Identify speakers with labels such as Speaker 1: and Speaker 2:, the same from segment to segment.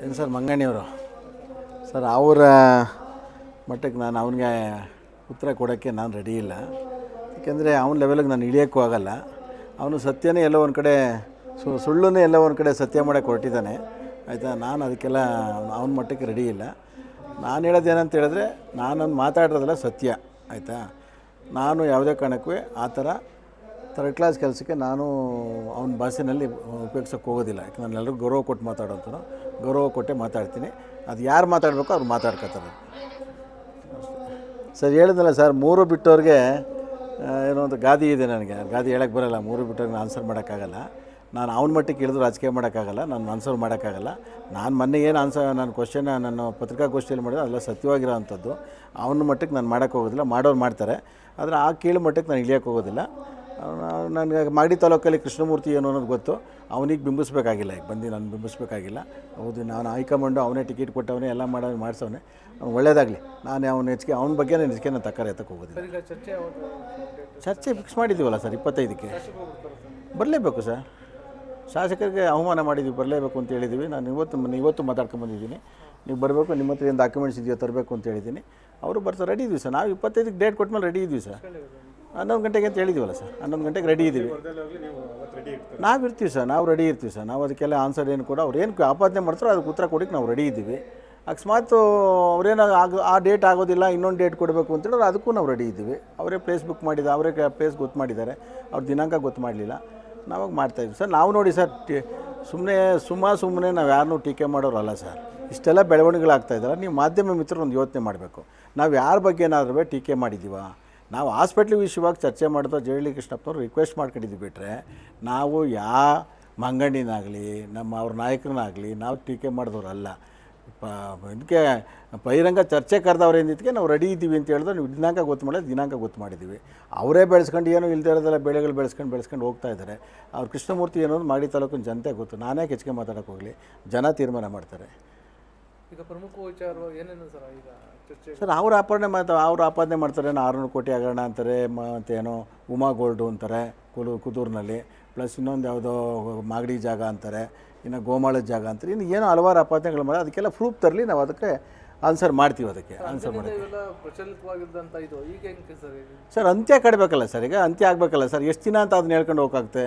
Speaker 1: ಏನು sir ಮಂಗಣ್ಣಿಯವರು sir ಅವರ ಮಟ್ಟಕ್ಕೆ ನಾನು ಅವನಿಗೆ ಉತ್ತರ ಕೊಡೋಕ್ಕೆ ನಾನು ರೆಡಿ ಇಲ್ಲ. ಏಕೆಂದರೆ ಅವನ ಲೆವೆಲಿಗೆ ನಾನು ಇಳಿಯೋಕ್ಕೂ ಆಗೋಲ್ಲ. ಅವನು ಸತ್ಯನೇ ಎಲ್ಲೋ ಒಂದು ಕಡೆ ಸುಳ್ಳನ್ನೇ ಎಲ್ಲೋ ಒಂದು ಕಡೆ ಸತ್ಯ ಮಾಡೋಕ್ಕೆ ಹೊರಟಿದ್ದಾನೆ ಆಯಿತಾ. ನಾನು ಅದಕ್ಕೆಲ್ಲ ಅವನ ಮಟ್ಟಕ್ಕೆ ರೆಡಿ ಇಲ್ಲ. ನಾನು ಹೇಳೋದೇನಂತ ಹೇಳಿದ್ರೆ ನಾನು ಮಾತಾಡೋದಲ್ಲ ಸತ್ಯ ಆಯಿತಾ. ನಾನು ಯಾವುದೇ ಕಾರಣಕ್ಕೂ ಆ ಥರ ಥರ್ಡ್ ಕ್ಲಾಸ್ ಕೆಲಸಕ್ಕೆ ನಾನು ಅವನ ಭಾಷೆಯಲ್ಲಿ ಉಪಯೋಗಿಸೋಕ್ಕೆ ಹೋಗೋದಿಲ್ಲ. ಯಾಕೆ ನಾನು ಎಲ್ಲರಿಗೂ ಗೌರವ ಕೊಟ್ಟು ಮಾತಾಡೋಂಥನು, ಗೌರವ ಕೊಟ್ಟೆ ಮಾತಾಡ್ತೀನಿ. ಅದು ಯಾರು ಮಾತಾಡಬೇಕು ಅವ್ರು ಮಾತಾಡ್ಕೊತಾರೆ. ಸರ್ ಹೇಳಿದ್ನಲ್ಲ ಸರ್, ಮೂರು ಬಿಟ್ಟವ್ರಿಗೆ ಏನೋ ಒಂದು ಗಾದಿ ಇದೆ. ನನಗೆ ಗಾದಿ ಹೇಳೋಕ್ಕೆ ಬರೋಲ್ಲ. ಮೂರು ಬಿಟ್ಟವ್ರಿಗೆ ನಾನು ಆನ್ಸರ್ ಮಾಡೋಕ್ಕಾಗಲ್ಲ. ನಾನು ಅವನ ಮಟ್ಟಿಗೆ ಇಳಿದು ರಾಜಕೀಯ ಮಾಡೋಕ್ಕಾಗಲ್ಲ, ನಾನು ಆನ್ಸರ್ ಮಾಡೋಕ್ಕಾಗಲ್ಲ. ನಾನು ಮೊನ್ನೆ ಏನು ನಾನು ಕ್ವಶನ್ ನಾನು ಪತ್ರಿಕಾಗೋಷ್ಠಿಯಲ್ಲಿ ಮಾಡಿದ್ರೆ ಅದೆಲ್ಲ ಸತ್ಯವಾಗಿರೋ ಅಂಥದ್ದು. ಅವನ ಮಟ್ಟಕ್ಕೆ ನಾನು ಮಾಡೋಕ್ಕೆ ಹೋಗೋದಿಲ್ಲ. ಮಾಡೋರು ಮಾಡ್ತಾರೆ, ಆದರೆ ಆ ಕೀಳು ಮಟ್ಟಕ್ಕೆ ನಾನು ಇಳಿಯೋಕ್ಕೆ ಹೋಗೋದಿಲ್ಲ. ನನಗೆ ಮಾಗಡಿ ತಾಲೂಕಲ್ಲಿ ಕೃಷ್ಣಮೂರ್ತಿ ಏನು ಅನ್ನೋದು ಗೊತ್ತು. ಅವನಿಗೆ ಬಿಂಬಿಸ್ಬೇಕಾಗಿಲ್ಲ, ಈಗ ಬಂದು ನಾನು ಬಿಂಬಿಸ್ಬೇಕಾಗಿಲ್ಲ. ಹೌದು, ನಾನು ಹೈಕಮಾಂಡು ಅವನೇ ಟಿಕೆಟ್ ಕೊಟ್ಟವನೇ, ಎಲ್ಲ ಮಾಡಿಸವನೇ. ಅವ್ನು ಒಳ್ಳೇದಾಗಲಿ. ನಾನು ಅವನ ಬಗ್ಗೆ ನಾನು ತಕ್ಕರೆ ಎತ್ತಕ್ಕೆ ಹೋಗೋದಿಲ್ಲ. ಚರ್ಚೆ ಫಿಕ್ಸ್ ಮಾಡಿದ್ದೀವಲ್ಲ ಸರ್, 25ಕ್ಕೆ ಬರಲೇಬೇಕು ಸರ್. ಶಾಸಕರಿಗೆ ಅವಮಾನ ಮಾಡಿದ್ದೀವಿ, ಬರಲೇಬೇಕು ಅಂತ ಹೇಳಿದ್ದೀವಿ. ನಾನು ಇವತ್ತು ಮಾತಾಡ್ಕೊಂಬಂದಿದ್ದೀನಿ. ನೀವು ಬರಬೇಕು, ನಿಮ್ಮ ಹತ್ರ ಏನು ಡಾಕ್ಯುಮೆಂಟ್ಸ್ ಇದೆಯೋ ತರಬೇಕು ಅಂತ ಹೇಳಿದ್ದೀನಿ. ಅವರು ಬರ್ತಾರೆ, ರೆಡಿ ಇದ್ದೀವಿ ಸರ್. ನಾವು 25ಕ್ಕೆ ಡೇಟ್ ಕೊಟ್ಟಮೇಲೆ ರೆಡಿ ಇದ್ದೀವಿ ಸರ್. 11 ಗಂಟೆಗೆ ಅಂತ ಹೇಳಿದ್ದೀವಲ್ಲ ಸರ್, 11 ಗಂಟೆಗೆ ರೆಡಿ ಇದ್ದೀವಿ. ನಾವು ಇರ್ತೀವಿ ಸರ್, ನಾವು ರೆಡಿ ಇರ್ತೀವಿ ಸರ್. ನಾವು ಅದಕ್ಕೆಲ್ಲ ಆನ್ಸರ್ ಏನು ಕೂಡ ಅವ್ರು ಏನು ಆಪಾದನೆ ಮಾಡ್ತಾರೋ ಅದಕ್ಕೆ ಉತ್ತರ ಕೊಡೋಕ್ಕೆ ನಾವು ರೆಡಿ ಇದ್ದೀವಿ. ಅಕಸ್ಮಾತ್ ಅವರೇನೋ ಆ ಡೇಟ್ ಆಗೋದಿಲ್ಲ, ಇನ್ನೊಂದು ಡೇಟ್ ಕೊಡಬೇಕು ಅಂತೇಳಿದ್ರೆ ಅದಕ್ಕೂ ನಾವು ರೆಡಿ ಇದ್ದೀವಿ. ಅವರೇ ಪ್ಲೇಸ್ ಬುಕ್ ಮಾಡಿದ, ಅವರೇ ಪ್ಲೇಸ್ ಗೊತ್ತು ಮಾಡಿದ್ದಾರೆ. ಅವ್ರ ದಿನಾಂಕ ಗೊತ್ತು ಮಾಡಲಿಲ್ಲ, ನಾವಾಗ ಮಾಡ್ತಾಯಿದ್ವಿ ಸರ್. ನಾವು ನೋಡಿ ಸರ್, ಸುಮ್ಮನೆ ನಾವು ಯಾರನ್ನೂ ಟೀಕೆ ಮಾಡೋರಲ್ಲ ಸರ್. ಇಷ್ಟೆಲ್ಲ ಬೆಳವಣಿಗೆಗಳಾಗ್ತಾಯಿದ್ದಾರೆ. ನೀವು ಮಾಧ್ಯಮ ಮಿತ್ರರು ಒಂದು ಯೋಚನೆ ಮಾಡಬೇಕು. ನಾವು ಯಾರ ಬಗ್ಗೆ ಏನಾದರೂ ಟೀಕೆ ಮಾಡಿದ್ದೀವ? ನಾವು ಹಾಸ್ಪಿಟ್ಲ್ ವಿಷಯವಾಗಿ ಚರ್ಚೆ ಮಾಡಿದ್ರೆ ಜೆ.ಡಿ. ಕೃಷ್ಣಪ್ಪನವ್ರು ರಿಕ್ವೆಸ್ಟ್ ಮಾಡ್ಕೊಂಡಿದ್ದೀವಿ ಬಿಟ್ಟರೆ ನಾವು ಮಂಗಣ್ಣಿನಾಗಲಿ ಅವ್ರ ನಾಯಕರನ್ನಾಗಲಿ ನಾವು ಟೀಕೆ ಮಾಡಿದವರಲ್ಲ. ಇದಕ್ಕೆ ಬಹಿರಂಗ ಚರ್ಚೆ ಕರೆದವ್ರು ಏನಿದ್ದಕ್ಕೆ ನಾವು ರೆಡಿ ಇದ್ದೀವಿ ಅಂತ ಹೇಳಿದ್ರೆ ನೀವು ದಿನಾಂಕ ಗೊತ್ತು ಮಾಡಿದ್ದೀವಿ. ಅವರೇ ಬೆಳೆಸ್ಕೊಂಡು ಏನೋ ಇಲ್ಲದೆ ಇರೋದೆಲ್ಲ ಬೆಳೆಗಳು ಬೆಳೆಸ್ಕೊಂಡು ಹೋಗ್ತಾ ಇದ್ದಾರೆ. ಅವ್ರು ಕೃಷ್ಣಮೂರ್ತಿ ಏನೋದು ಮಾಗಡಿ ತಾಲೂಕಿನ ಜನತೆ ಗೊತ್ತು. ನಾನೇ ಹೆಚ್ಚಿಗೆ ಮಾತಾಡೋಕೆ ಹೋಗಲಿ, ಜನ ತೀರ್ಮಾನ ಮಾಡ್ತಾರೆ.
Speaker 2: ಈಗ ಪ್ರಮುಖ ವಿಚಾರ ಏನೇನು ಸರ್ ಈಗ ಚರ್ಚೆ?
Speaker 1: ಸರ್ ಅವ್ರು ಆಪಾದನೆ ಮಾಡ್ತಾರೆ. 600 ಕೋಟಿ ಹಗರಣ ಅಂತಾರೆ, ಮತ್ತೇನೋ ಉಮಾ ಗೋಲ್ಡು ಅಂತಾರೆ ಕುದೂರಿನಲ್ಲಿ, ಪ್ಲಸ್ ಇನ್ನೊಂದು ಯಾವುದೋ ಮಾಗಡಿ ಜಾಗ ಅಂತಾರೆ, ಇನ್ನು ಗೋಮಾಳದ ಜಾಗ ಅಂತಾರೆ. ಇನ್ನು ಏನೋ ಹಲವಾರು ಆಪಾದನೆಗಳು ಮಾಡಿ ಅದಕ್ಕೆಲ್ಲ ಪ್ರೂಫ್ ತರಲಿ, ನಾವು ಅದಕ್ಕೆ ಆನ್ಸರ್ ಮಾಡ್ತೀವಿ. ಅದಕ್ಕೆ ಆನ್ಸರ್ ಮಾಡಿ
Speaker 2: ಪ್ರಚಲಿತವಾಗಿದ್ದಂಥ ಇದು ಈಗ ಹೆಂಗೆ
Speaker 1: ಸರ್ ಅಂತ್ಯ ಕಡಬೇಕಲ್ಲ ಸರ್. ಈಗ ಅಂತ್ಯ ಆಗಬೇಕಲ್ಲ ಸರ್. ಎಷ್ಟು ದಿನ ಅಂತ ಅದನ್ನ ಹೇಳ್ಕೊಂಡು ಹೋಗೋಕ್ಕಾಗುತ್ತೆ?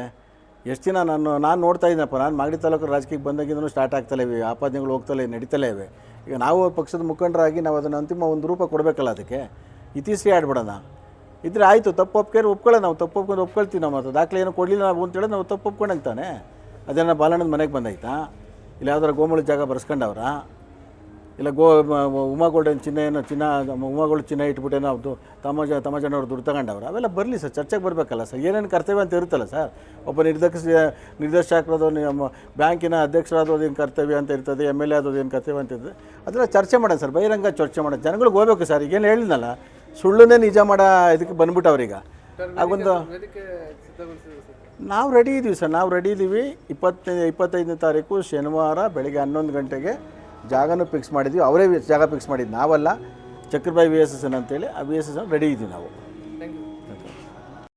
Speaker 1: ಎಷ್ಟು ದಿನ ನಾನು ನೋಡ್ತಾ ಇದ್ದೀನಪ್ಪ. ನಾನು ಮಾಗಡಿ ತಾಲೂಕು ರಾಜಕೀಯಕ್ಕೆ ಬಂದಾಗಿಂದೂ ಸ್ಟಾರ್ಟ್ ಆಗ್ತಲೇ ಇವೆ, ಆಪಾದನೆಗಳು ಹೋಗ್ತಲೇ ನಡೀತಲೇ ಇವೆ. ಈಗ ನಾವು ಪಕ್ಷದ ಮುಖಂಡರಾಗಿ ನಾವು ಅದನ್ನು ಅಂತಿಮ ಒಂದು ರೂಪ ಕೊಡಬೇಕಲ್ಲ. ಅದಕ್ಕೆ ಇತಿಶ್ರೀ ಆಡ್ಬಿಡೋಣ. ಇದ್ರೆ ಆಯಿತು, ತಪ್ಪು ಒಪ್ಕೊಳ್ಳೋಣ. ನಾವು ತಪ್ಪು ಒಪ್ಕೊಳ್ತೀವಿ. ನಾವು ಮತ್ತು ದಾಖಲೆ ಏನೋ ಕೊಡಲಿಲ್ಲ ನಾವು ಅಂತೇಳಿ ನಾವು ತಪ್ಪು ಒಪ್ಕೊಂಡಂಗೆ ತಾನೆ. ಅದೇನೋ ಬಾಲಣ್ಣನ ಮನೆಗೆ ಬಂದಾಯ್ತಾ? ಇಲ್ಲ ಯಾವ್ದಾರು ಗೋಮೂಲ ಜಾಗ ಬರ್ಸ್ಕೊಂಡವ್ರ? ಇಲ್ಲ ಉಮಾಗೋಲ್ಡ್ ಉಮಾಗೋಲ್ಡ್ ಚಿನ್ನ ಇಟ್ಬಿಟ್ಟೇನೋ ಅದು ತಮ್ಮಜನವ್ರು ದುಡ್ಡು ತಗೊಂಡವ್ರು? ಅವೆಲ್ಲ ಬರಲಿ ಸರ್, ಚರ್ಚೆಗೆ ಬರಬೇಕಲ್ಲ ಸರ್. ಏನೇನು ಕರ್ತವ್ಯ ಅಂತ ಇರುತ್ತಲ್ಲ ಸರ್. ಒಬ್ಬ ನಿರ್ದೇಶಕರಾದೋ ಬ್ಯಾಂಕಿನ ಅಧ್ಯಕ್ಷರಾದೋದು ಏನು ಕರ್ತವ್ಯ ಅಂತ ಇರ್ತದೆ, MLA ಆದೋದು ಏನು ಕರ್ತವ್ಯ ಅಂತ ಇರ್ತದೆ, ಅದೆಲ್ಲ ಚರ್ಚೆ ಮಾಡೋಣ ಸರ್. ಬಹಿರಂಗ ಚರ್ಚೆ ಮಾಡೋದು, ಜನಗಳಿಗೆ ಹೋಗ್ಬೇಕು ಸರ್. ಈಗೇನು ಹೇಳಿದ್ನಲ್ಲ, ಸುಳ್ಳನ್ನೇ ನಿಜ ಮಾಡೋ ಇದಕ್ಕೆ ಬಂದ್ಬಿಟ್ಟವ್ರೀಗ. ಆಗೊಂದು ನಾವು ರೆಡಿ ಇದ್ದೀವಿ ಸರ್. ನಾವು ರೆಡಿ ಇದ್ದೀವಿ. 25ನೇ ತಾರೀಕು ಶನಿವಾರ ಬೆಳಗ್ಗೆ 11 ಗಂಟೆಗೆ ಜಾಗನೂ ಫಿಕ್ಸ್ ಮಾಡಿದ್ವಿ. ಅವರೇ ಜಾಗ ಫಿಕ್ಸ್ ಮಾಡಿದ್ದು, ನಾವಲ್ಲ. ಚಕ್ರಬಾಯಿ VSS ಅಂತೇಳಿ ಆ VSS ರೆಡಿ ಇದ್ದೀವಿ ನಾವು.